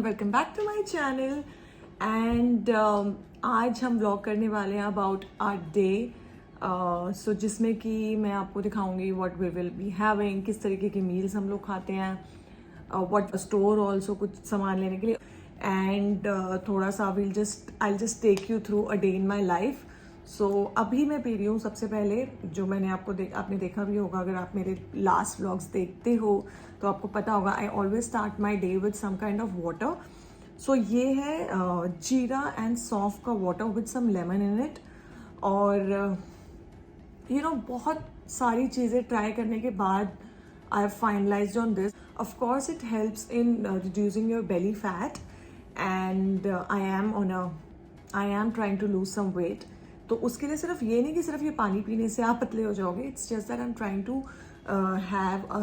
Welcome back to my channel and आज हम vlog करने वाले हैं अबाउट आवर डे सो जिसमें कि मैं आपको दिखाऊंगी what we will be having, किस तरीके की मील्स हम लोग खाते हैं, व्हाट स्टोर ऑल्सो कुछ सामान लेने के लिए एंड थोड़ा सा I just take you through a day in my life. So अभी मैं पी रही हूँ सबसे पहले जो मैंने आपने देखा भी होगा, अगर आप मेरे लास्ट व्लॉग्स देखते हो तो आपको पता होगा I always start my day with some kind of water. So ये है जीरा एंड सौंफ का water with some lemon in it. और बहुत सारी चीज़ें ट्राई करने के बाद I have finalised on this. Of course it helps in reducing your belly fat and I am trying to lose some weight. तो उसके लिए सिर्फ ये नहीं कि सिर्फ ये पानी पीने से आप पतले हो जाओगे, it's just that I am trying to have a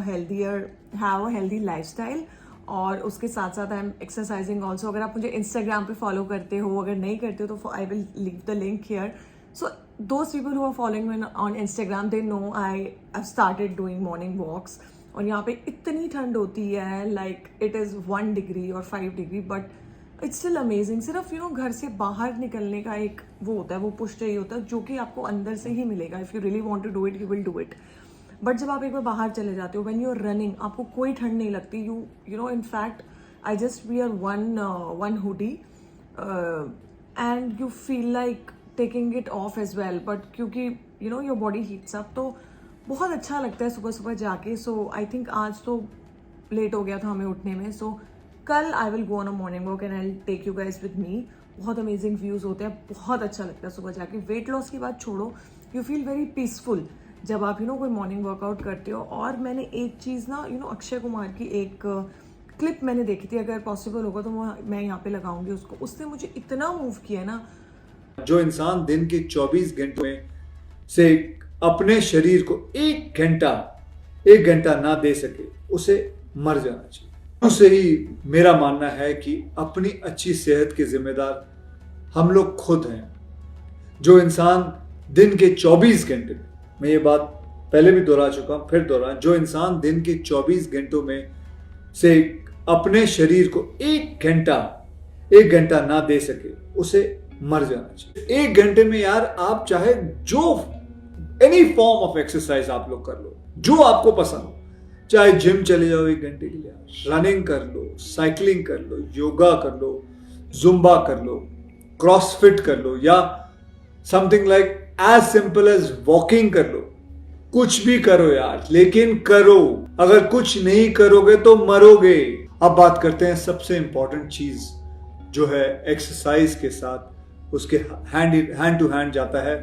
healthy lifestyle. और उसके साथ साथ आई एम एक्सरसाइजिंग ऑल्सो। अगर आप मुझे इंस्टाग्राम पे फॉलो करते हो, अगर नहीं करते हो तो I will leave the link here. So those people who are following me on Instagram they know I have started doing morning walks. और यहाँ पे इतनी ठंड होती है, लाइक इट इज़ 1 डिग्री और 5 degree, but it's still amazing. सिर्फ घर से बाहर निकलने का एक वो होता है, वो पुश चाहिए होता है जो कि आपको अंदर से ही मिलेगा। If you really want to do it you will do it. But जब आप एक बार बाहर चले जाते हो, व्हेन यू आर रनिंग, आपको कोई ठंड नहीं लगती। You know in fact I just wear one hoodie and you feel like taking it off as well, but क्योंकि योर बॉडी हीट्स अप, तो बहुत अच्छा लगता है सुबह सुबह जाके। सो आई थिंक आज तो लेट हो गया था हमें उठने में। सो कल I will go on a morning walk and I take you guys with me. बहुत अमेजिंग व्यूज होते हैं, बहुत अच्छा लगता है सुबह जाके। वेट लॉस की बात छोड़ो, यू फील वेरी पीसफुल जब आप कोई मॉर्निंग वर्कआउट करते हो। और मैंने एक चीज़ ना अक्षय कुमार की एक क्लिप मैंने देखी थी, अगर पॉसिबल होगा तो मैं यहाँ पे लगाऊंगी उसको। उसने मुझे इतना मूव किया ना। जो इंसान दिन के 24 घंटे में से अपने शरीर को एक घंटा ना दे सके, उसे मर जाना चाहिए। उससे ही मेरा मानना है कि अपनी अच्छी सेहत के जिम्मेदार हम लोग खुद हैं। जो इंसान दिन के 24 घंटे में, मैं ये बात पहले भी दोहरा चुका हूं, फिर दोहरा, जो इंसान दिन के 24 घंटों में से अपने शरीर को एक घंटा ना दे सके, उसे मर जाना चाहिए। 1 घंटे में यार आप चाहे जो एनी फॉर्म ऑफ एक्सरसाइज आप लोग कर लो, जो आपको पसंद हो। चाहे जिम चले जाओ 1 घंटे के लिए, रनिंग कर लो, साइकिलिंग कर लो, योगा कर लो, जुम्बा कर लो, क्रॉसफिट कर लो, या something like as simple as walking कर लो। कुछ भी करो यार, लेकिन करो। अगर कुछ नहीं करोगे तो मरोगे। अब बात करते हैं सबसे इंपॉर्टेंट चीज जो है एक्सरसाइज के साथ उसके हैंड टू हैंड जाता है,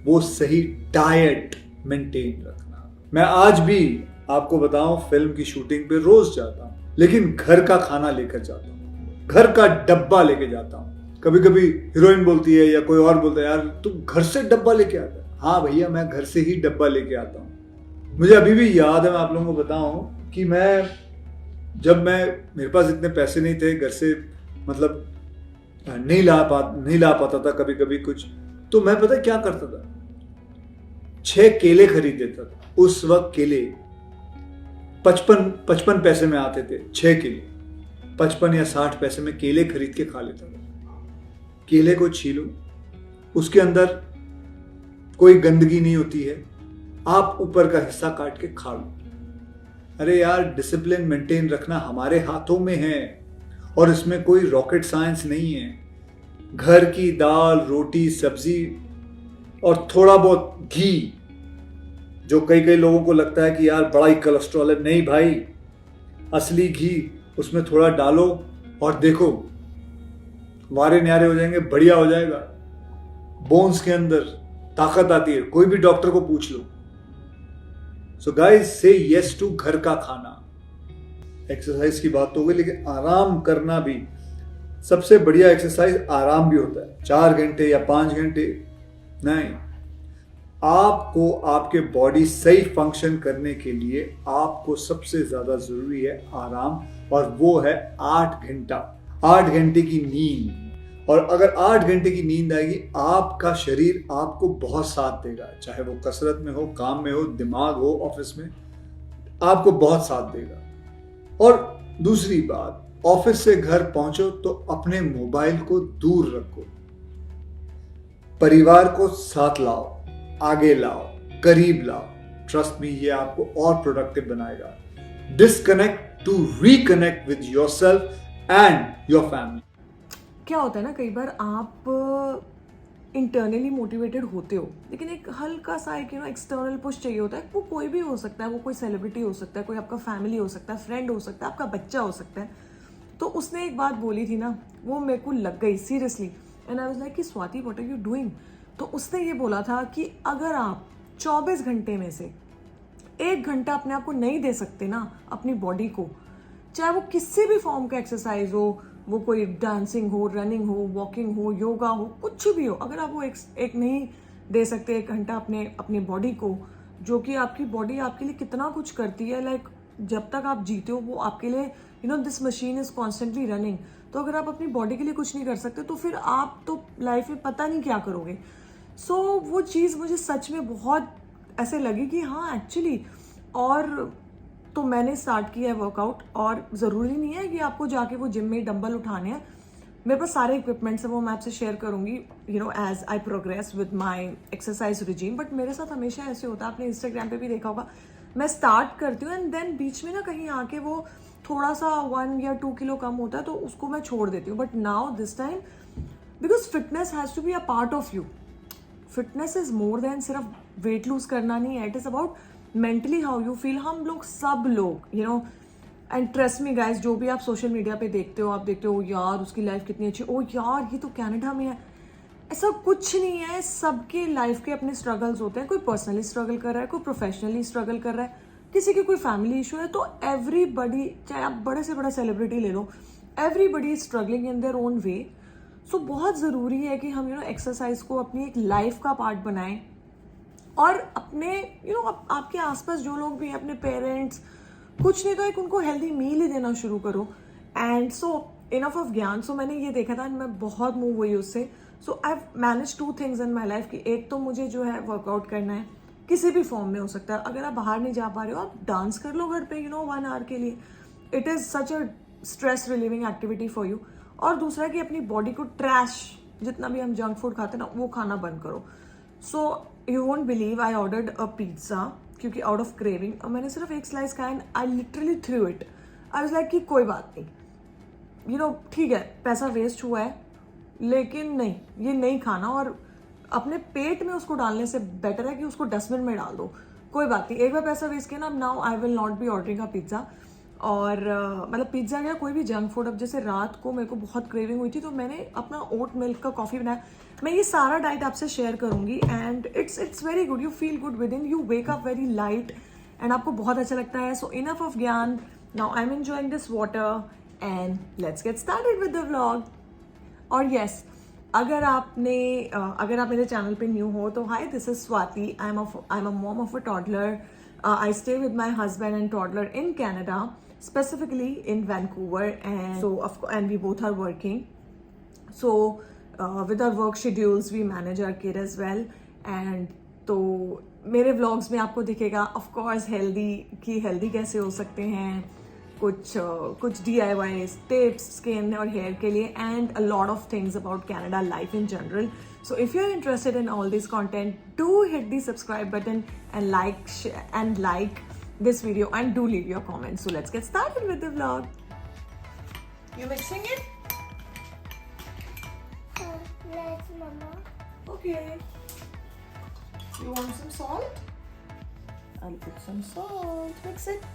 वो सही डाइट मेंटेन रखना। मैं आज भी आपको बताऊं, फिल्म की शूटिंग पे रोज जाता हूं, लेकिन घर का खाना लेकर जाता हूं, घर का डब्बा लेके जाता हूं। कभी कभी हीरोइन बोलती है या कोई और बोलता है, यार तू घर से डब्बा लेके आता है। हाँ भैया, मैं घर से ही डब्बा लेके आता हूं। मुझे अभी भी याद है, मैं आप लोगों को बताऊं कि जब मेरे पास इतने पैसे नहीं थे, घर से मतलब नहीं ला पाता था कभी कभी कुछ, तो मैं पता क्या करता था, 6 केले खरीद देता था। उस वक्त केले 55 पैसे में आते थे, 6 केले 55 या 60 पैसे में केले खरीद के खा लेता था। केले को छीलो, उसके अंदर कोई गंदगी नहीं होती है, आप ऊपर का हिस्सा काट के खा लो। अरे यार, डिसिप्लिन मेंटेन रखना हमारे हाथों में है और इसमें कोई रॉकेट साइंस नहीं है। घर की दाल, रोटी, सब्जी और थोड़ा बहुत घी, जो कई लोगों को लगता है कि यार बड़ा ही कोलेस्ट्रॉल है। नहीं भाई, असली घी उसमें थोड़ा डालो और देखो, वारे न्यारे हो जाएंगे, बढ़िया हो जाएगा। बोन्स के अंदर ताकत आती है, कोई भी डॉक्टर को पूछ लो। सो गाइस, से यस टू घर का खाना। एक्सरसाइज की बात तो हो गई, लेकिन आराम करना भी सबसे बढ़िया एक्सरसाइज आराम भी होता है। 4 घंटे या 5 घंटे नहीं, आपको आपके बॉडी सही फंक्शन करने के लिए आपको सबसे ज्यादा जरूरी है आराम, और वो है 8 घंटा, 8 घंटे की नींद। और अगर 8 घंटे की नींद आएगी, आपका शरीर आपको बहुत साथ देगा, चाहे वो कसरत में हो, काम में हो, दिमाग हो, ऑफिस में, आपको बहुत साथ देगा। और दूसरी बात, ऑफिस से घर पहुंचो तो अपने मोबाइल को दूर रखो, परिवार को साथ लाओ, आगे लाओ, करीब लाओ। ट्रस्ट मी, ये आपको और प्रोडक्टिव बनाएगा। Disconnect to reconnect with yourself and your family. क्या होता है ना, कई बार आप इंटरनली मोटिवेटेड होते हो, लेकिन एक हल्का सा एक एक्सटर्नल पुश चाहिए होता है। वो कोई भी हो सकता है, वो कोई सेलिब्रिटी हो सकता है, कोई आपका फैमिली हो सकता है, फ्रेंड हो सकता है, आपका बच्चा हो सकता है। तो उसने एक बात बोली थी ना, वो मेरे को लग गई seriously, and I was like कि Swati what are you doing. तो उसने ये बोला था कि अगर आप 24 घंटे में से 1 घंटा अपने आप को नहीं दे सकते ना, अपनी बॉडी को, चाहे वो किसी भी फॉर्म का एक्सरसाइज हो, वो कोई डांसिंग हो, रनिंग हो, वॉकिंग हो, योगा हो, कुछ भी हो, अगर आप वो एक नहीं दे सकते 1 घंटा अपनी बॉडी को, जो कि आपकी बॉडी आपके लिए कितना कुछ करती है, लाइक जब तक आप जीते हो वो आपके लिए this machine is constantly running. तो अगर आप अपनी बॉडी के लिए कुछ नहीं कर सकते तो फिर आप तो लाइफ में पता नहीं क्या करोगे। सो वो चीज़ मुझे सच में बहुत ऐसे लगी कि हाँ एक्चुअली, और तो मैंने स्टार्ट किया है वर्कआउट। और ज़रूरी नहीं है कि आपको जाके वो जिम में डंबल उठाने हैं, मेरे पास सारे इक्विपमेंट्स हैं, वो मैं आपसे शेयर करूंगी as I progress with my exercise regime. But मेरे साथ हमेशा ऐसे होता है, आपने इंस्टाग्राम पे भी देखा होगा, मैं स्टार्ट करती हूँ एंड देन बीच में ना कहीं आके वो थोड़ा सा 1 या 2 किलो कम होता है तो उसको मैं छोड़ देती हूँ। But now this time, because fitness has to be a part of you. Fitness is more than सिर्फ वेट लूज करना नहीं है, it is about mentally how you feel. हम लोग सब लोग एंड ट्रस्ट मी गाइस, जो भी आप सोशल मीडिया पे देखते हो, आप देखते हो यार उसकी लाइफ कितनी अच्छी, ओ यार ये तो कनाडा में है, ऐसा कुछ नहीं है। सबके लाइफ के अपने स्ट्रगल्स होते हैं, कोई पर्सनली स्ट्रगल कर रहा है, कोई प्रोफेशनली स्ट्रगल कर रहा है, किसी की कोई फैमिली इशू है। तो एवरीबडी, चाहे आप बड़े से बड़ा सेलिब्रिटी ले लो, everybody is struggling in their own way. So बहुत ज़रूरी है कि हम एक्सरसाइज को अपनी एक लाइफ का पार्ट बनाएं। और अपने आपके आसपास जो लोग भी हैं, अपने पेरेंट्स, कुछ नहीं तो एक उनको हेल्दी मील ही देना शुरू करो। एंड सो इनफ ऑफ ज्ञान। सो मैंने ये देखा था, मैं बहुत मूव हुई उससे। So I have manage 2 things in my life कि एक तो मुझे जो है वर्कआउट करना है, किसी भी फॉर्म में हो सकता है। अगर आप बाहर नहीं जा पा रहे हो, आप डांस कर लो घर पे 1 आवर के लिए, it is such a stress relieving activity for you. और दूसरा कि अपनी बॉडी को ट्रैश, जितना भी हम जंक फूड खाते हैं ना, वो खाना बंद करो। So you won't believe, I ordered a pizza क्योंकि आउट ऑफ क्रेविंग, और मैंने सिर्फ 1 स्लाइस खाया and I literally through it. I was like कि कोई बात नहीं, ठीक है पैसा वेस्ट हुआ है, लेकिन नहीं, ये नहीं खाना। और अपने पेट में उसको डालने से बेटर है कि उसको डस्टबिन में डाल दो। कोई बात नहीं, एक बार पैसा वेस्ट किया ना, अब now I will not be ordering a pizza. और मतलब पिज्ज़ा या कोई भी जंक फूड। अब जैसे रात को मेरे को बहुत क्रेविंग हुई थी तो मैंने अपना ओट मिल्क का कॉफ़ी बनाया। मैं ये सारा डाइट आपसे शेयर करूंगी and it's very good, you feel good within, you wake up very light and आपको बहुत अच्छा लगता है। सो इनफ ऑफ ज्ञान, now I am enjoying this water and let's get started with the vlog. और yes, अगर आप मेरे चैनल पे न्यू हो तो hi, this is Swati. I am a mom of a toddler. I stay with my husband and toddler in Canada, specifically in Vancouver, and we both are working. So with our work schedules we manage our kid as well. And तो मेरे vlogs में आपको दिखेगा of course healthy कैसे हो सकते हैं, कुछ DIYs, टिप्स स्किन और हेयर के लिए, and a lot of things about Canada life in general. So if you're interested in all this content, do hit the subscribe button and like this video and do leave your comments. So let's get started with the vlog. You mixing it? Let's, Mama. Okay. You want some salt? I'll put some salt. Mix it.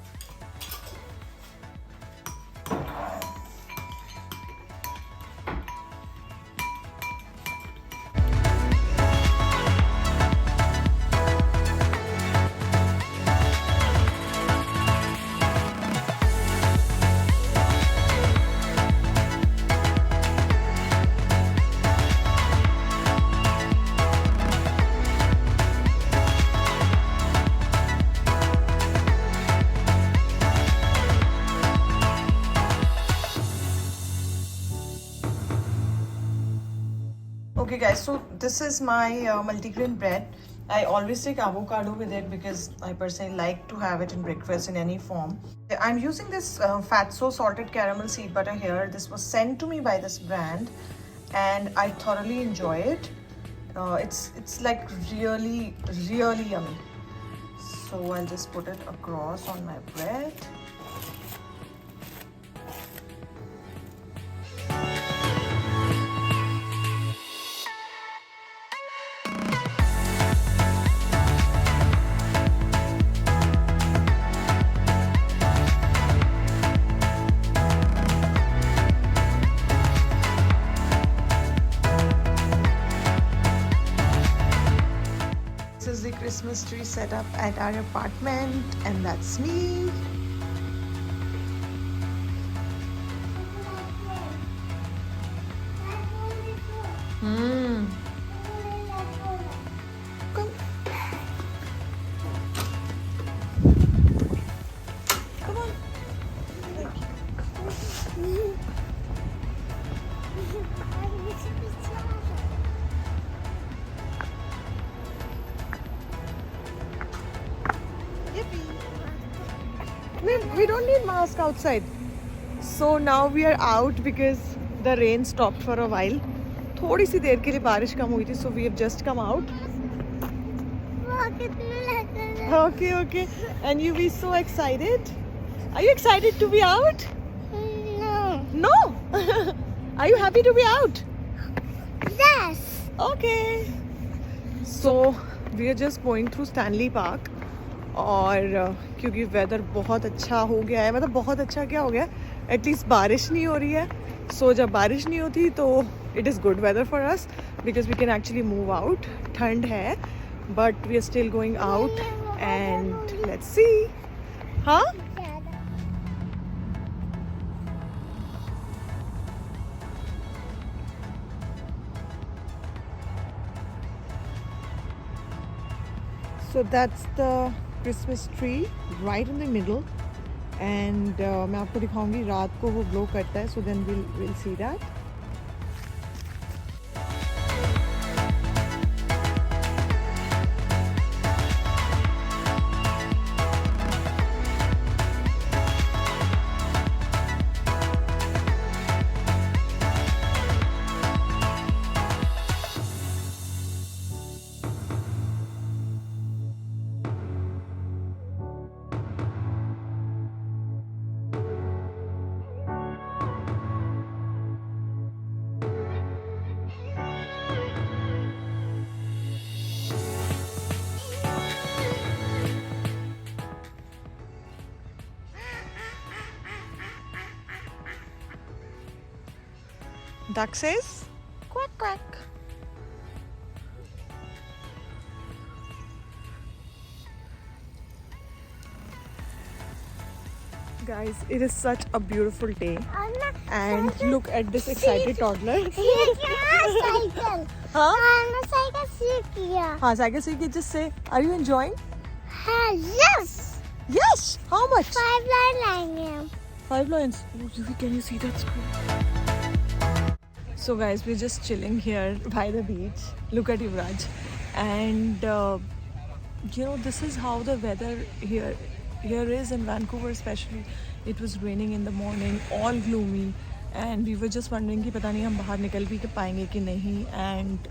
Okay guys, so this is my multigrain bread I always take avocado with it because I personally like to have it in breakfast in any form. I'm using this Fatso salted caramel seed butter here. This was sent to me by this brand and I thoroughly enjoy it. It's like really yummy. So I'll just put it across on my bread. This is the Christmas tree set up at our apartment, and that's me. Come. Come on. We don't need mask outside. So now we are out because the rain stopped for a while. थोड़ी सी देर के लिए बारिश कम हुई थी, so we have just come out. Okay. And you be so excited? Are you excited to be out? No. Are you happy to be out? Yes. Okay. So we are just going through Stanley Park. और क्योंकि weather बहुत अच्छा हो गया है, मतलब बहुत अच्छा क्या हो गया, एटलीस्ट बारिश नहीं हो रही है. सो जब बारिश नहीं होती तो it is good weather for us because we can actually move out. ठंड है but we are still going out and let's see. हाँ, so that's the Christmas tree right in the middle and मैं आपको दिखाऊंगी रात को वो glow करता है, so then we'll see that. Duck says quack quack. Guys, it is such a beautiful day and look at this excited toddler. Cycle. Huh? Cycle सीख लिया. हाँ, cycle सीख के. Just say, are you enjoying? Yes. Yes. How much? 5 line लाएंगे हम. 5 lines. Oh, can you see that screen? So guys, we're just chilling here by the beach. Look at Yuvraj. And this is how the weather here is in Vancouver especially. It was raining in the morning, all gloomy, and we were just wondering कि पता नहीं हम बाहर निकल भी पाएंगे कि नहीं. And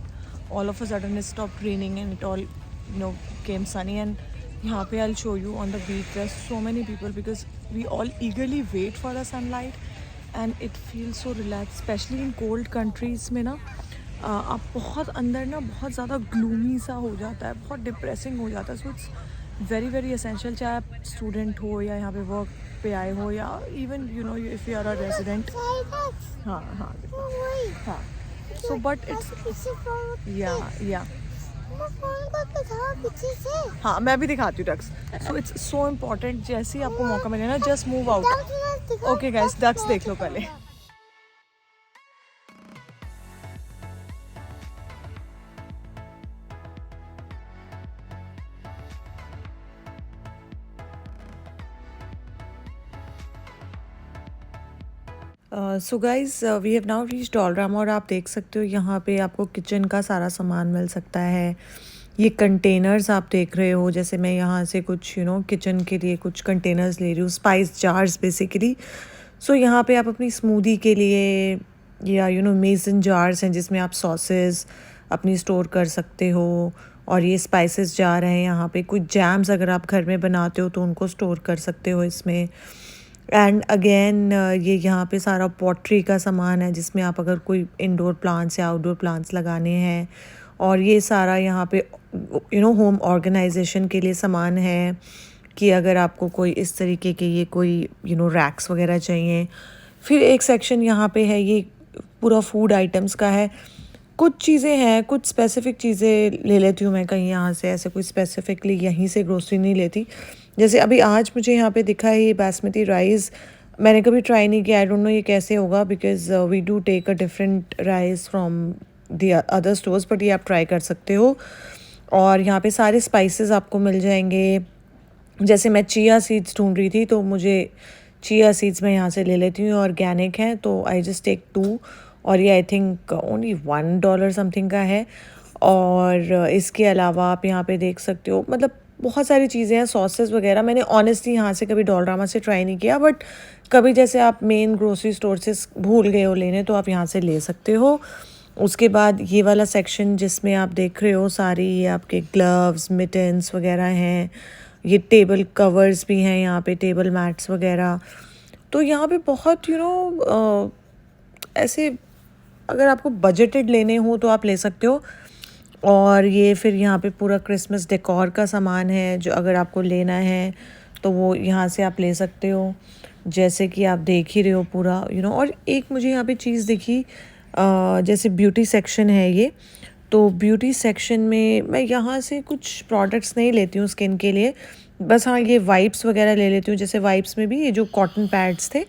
all of a sudden it stopped raining and it all came sunny. And यहाँ पे I'll show you on the beach there's so many people because we all eagerly wait for the sunlight. And it feel so relax specially in cold countries में ना. आप बहुत अंदर ना बहुत ज़्यादा ग्लूमी सा हो जाता है, बहुत डिप्रेसिंग हो जाता है. सो इट्स वेरी एसेंशियल, चाहे आप स्टूडेंट हो या यहाँ पे वर्क पे आए हो या even if you are a resident. हाँ. सो बट इट्स या हाँ, मैं भी दिखाती हूँ ducks. So it's so important, जैसे ही आपको मौका मिले ना just move out. Okay guys, ducks देख लो पहले. So guys we have now reached Dollarama और आप देख सकते हो यहाँ पे आपको किचन का सारा सामान मिल सकता है। ये कंटेनर्स आप देख रहे हो, जैसे मैं यहाँ से कुछ किचन के लिए कुछ कंटेनर्स ले रही हूँ, स्पाइस जार्स बेसिकली। सो यहाँ पे आप अपनी स्मूदी के लिए या मेसन जार्स हैं जिसमें आप सॉसेस अपनी स्टोर कर सकते हो। और ये स्पाइसेस जार हैं यहाँ पे, कुछ जैम्स अगर आप घर में बनाते हो तो उनको स्टोर कर सकते हो इसमें। एंड अगेन ये यहाँ पे सारा पॉटरी का सामान है जिसमें आप अगर कोई इंडोर प्लांट्स या आउटडोर प्लांट्स लगाने हैं। और ये सारा यहाँ पे होम ऑर्गेनाइजेशन के लिए सामान है कि अगर आपको कोई इस तरीके के ये कोई रैक्स वगैरह चाहिए। फिर एक सेक्शन यहाँ पे है, ये पूरा फूड आइटम्स का है। कुछ चीज़ें हैं, कुछ स्पेसिफ़िक चीज़ें ले लेती हूँ मैं कहीं यहाँ से, ऐसे कोई स्पेसिफ़िकली यहीं से ग्रोसरी नहीं लेती। जैसे अभी आज मुझे यहाँ पे दिखा है ये बासमती राइस, मैंने कभी ट्राई नहीं किया, आई डोंट नो ये कैसे होगा, because we do take a different rice from the other stores, but ये आप ट्राई कर सकते हो। और यहाँ पे सारे स्पाइसेस आपको मिल जाएंगे। जैसे मैं चिया सीड्स ढूंढ रही थी तो मुझे चिया सीड्स मैं यहाँ से ले लेती हूँ, ऑर्गेनिक हैं तो आई जस्ट टेक 2, और ये आई थिंक ओनली $1 समथिंग का है। और इसके अलावा आप यहाँ पे देख सकते हो, मतलब बहुत सारी चीज़ें हैं, सॉसेस वगैरह। मैंने ऑनेस्टली यहाँ से कभी डोलरामा से ट्राई नहीं किया, बट कभी जैसे आप मेन ग्रोसरी स्टोर से भूल गए हो लेने तो आप यहाँ से ले सकते हो। उसके बाद ये वाला सेक्शन जिसमें आप देख रहे हो सारी ये आपके ग्लव्स, मिटन्स वगैरह हैं। ये टेबल कवर्स भी हैं यहाँ पे, टेबल मैट्स वगैरह। तो यहाँ पे बहुत ऐसे अगर आपको बजटेड लेने हो तो आप ले सकते हो। और ये फिर यहाँ पे पूरा क्रिसमस डेकोर का सामान है, जो अगर आपको लेना है तो वो यहाँ से आप ले सकते हो, जैसे कि आप देख ही रहे हो पूरा और एक मुझे यहाँ पे चीज़ दिखी, जैसे ब्यूटी सेक्शन है ये, तो ब्यूटी सेक्शन में मैं यहाँ से कुछ प्रोडक्ट्स नहीं लेती हूँ स्किन के लिए, बस हाँ ये वाइप्स वगैरह ले लेती हूँ। जैसे वाइप्स में भी ये जो कॉटन पैड्स थे,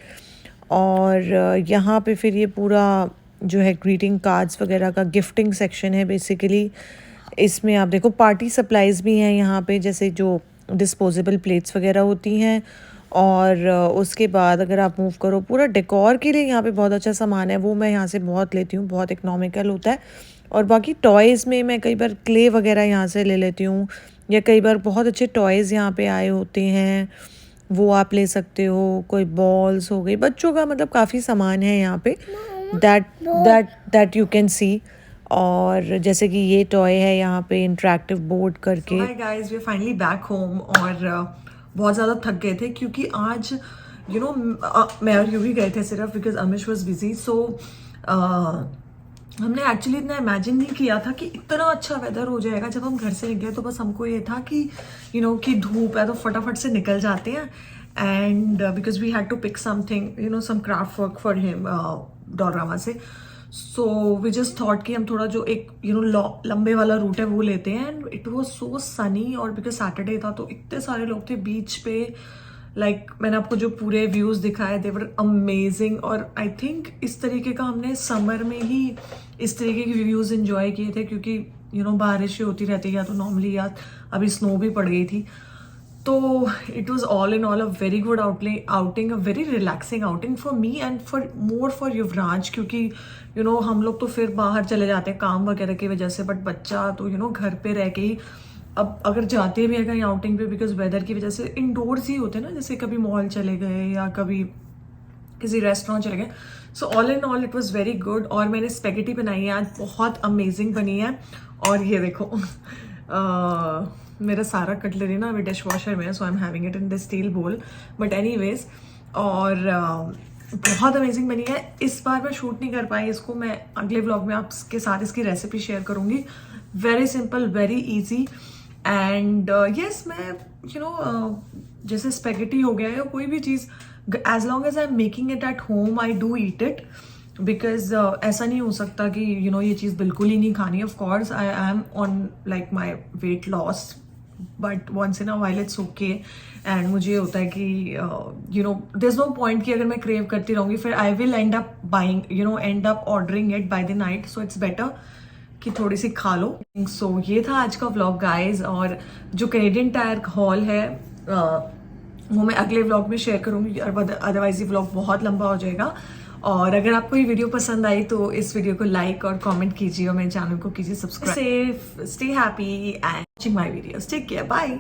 और यहाँ पे फिर ये पूरा जो है ग्रीटिंग कार्ड्स वगैरह का गिफ्टिंग सेक्शन है बेसिकली। इसमें आप देखो पार्टी सप्लाइज़ भी हैं यहाँ पे, जैसे जो डिस्पोजेबल प्लेट्स वगैरह होती हैं। और उसके बाद अगर आप मूव करो पूरा डेकोर के लिए यहाँ पे बहुत अच्छा सामान है, वो मैं यहाँ से बहुत लेती हूँ, बहुत इकोनॉमिकल होता है। और बाकी टॉयज़ में मैं कई बार क्ले वगैरह यहाँ से ले लेती हूँ, या कई बार बहुत अच्छे टॉयज़ यहाँ पे आए होते हैं, वो आप ले सकते हो। कोई बॉल्स हो गई बच्चों का, मतलब काफ़ी सामान है यहाँ पे दैट यू कैन सी। और जैसे कि ये टॉय है यहाँ पे इंटरेक्टिव बोर्ड करके। Hi guys, we are finally back home और बहुत ज़्यादा थक गए थे क्योंकि आज मैं और यू भी गए थे सिर्फ बिकॉज अमिश वॉज बिजी। सो हमने एक्चुअली इतना इमेजिन नहीं किया था कि इतना अच्छा वेदर हो जाएगा। जब हम घर से निकले तो बस हमको ये था कि कि धूप है तो फटाफट से निकल जाते हैं। And because we had to pick something some craft work for him Dollarama से। सो वी जस्ट थॉट कि हम थोड़ा जो एक लंबे वाला रूट है वो लेते हैं। And it was so Sunny, और बिकॉज सैटरडे था तो इतने सारे लोग थे बीच पे। मैंने आपको जो पूरे व्यूज़ दिखाए दे वर अमेजिंग। और आई थिंक इस तरीके का हमने समर में ही इस तरीके के व्यूज़ इन्जॉय किए थे, क्योंकि बारिश होती रहती है या तो नॉर्मली, या अभी स्नो भी पड़ गई थी। तो it was all in all a very good outing, a very relaxing outing for me and for Yuvraj, क्योंकि हम लोग तो फिर बाहर चले जाते हैं काम वगैरह की वजह से, बट बच्चा तो घर पे रह के ही, अब अगर जाते भी हैं कहीं आउटिंग पे बिकॉज वेदर की वजह से इंडोर्स ही होते हैं ना, जैसे कभी मॉल चले गए या कभी किसी रेस्टोरेंट चले गए। So all in all it was very good. और मैंने स्पेगेटी बनाई है आज, बहुत अमेजिंग बनी है। और ये देखो मेरा सारा कटलरी ना अभी डिश वॉशर में है, so I am having it in the steel bowl, but anyways. और बहुत अमेजिंग बनी है। इस बार मैं शूट नहीं कर पाई इसको, मैं अगले व्लॉग में आपके साथ इसकी रेसिपी शेयर करूँगी। Very simple, very easy. And yes, मैं जैसे स्पेगेटी हो गया या कोई भी चीज़, as long as I am making it at home I do eat it, because ऐसा नहीं हो सकता कि ये चीज़ बिल्कुल ही नहीं खानी। Of course I am on like my weight loss, but once in a while it's okay. And मुझे होता है कि देयर इज नो पॉइंट कि अगर मैं क्रेव करती रहूँगी फिर I will and up buying and up ordering it by the night. So it's better कि थोड़ी सी खा लो। सो ये था आज का व्लॉग गाइज। और जो कैनेडियन टायर हॉल है वो मैं अगले व्लॉग में शेयर करूँगी, अदरवाइज ये व्लॉग बहुत लंबा हो जाएगा। और अगर आपको ये वीडियो पसंद आई तो इस वीडियो को लाइक और कमेंट कीजिए और मेरे चैनल को कीजिए subscribe. Safe, stay happy and watching my videos. Take care, bye.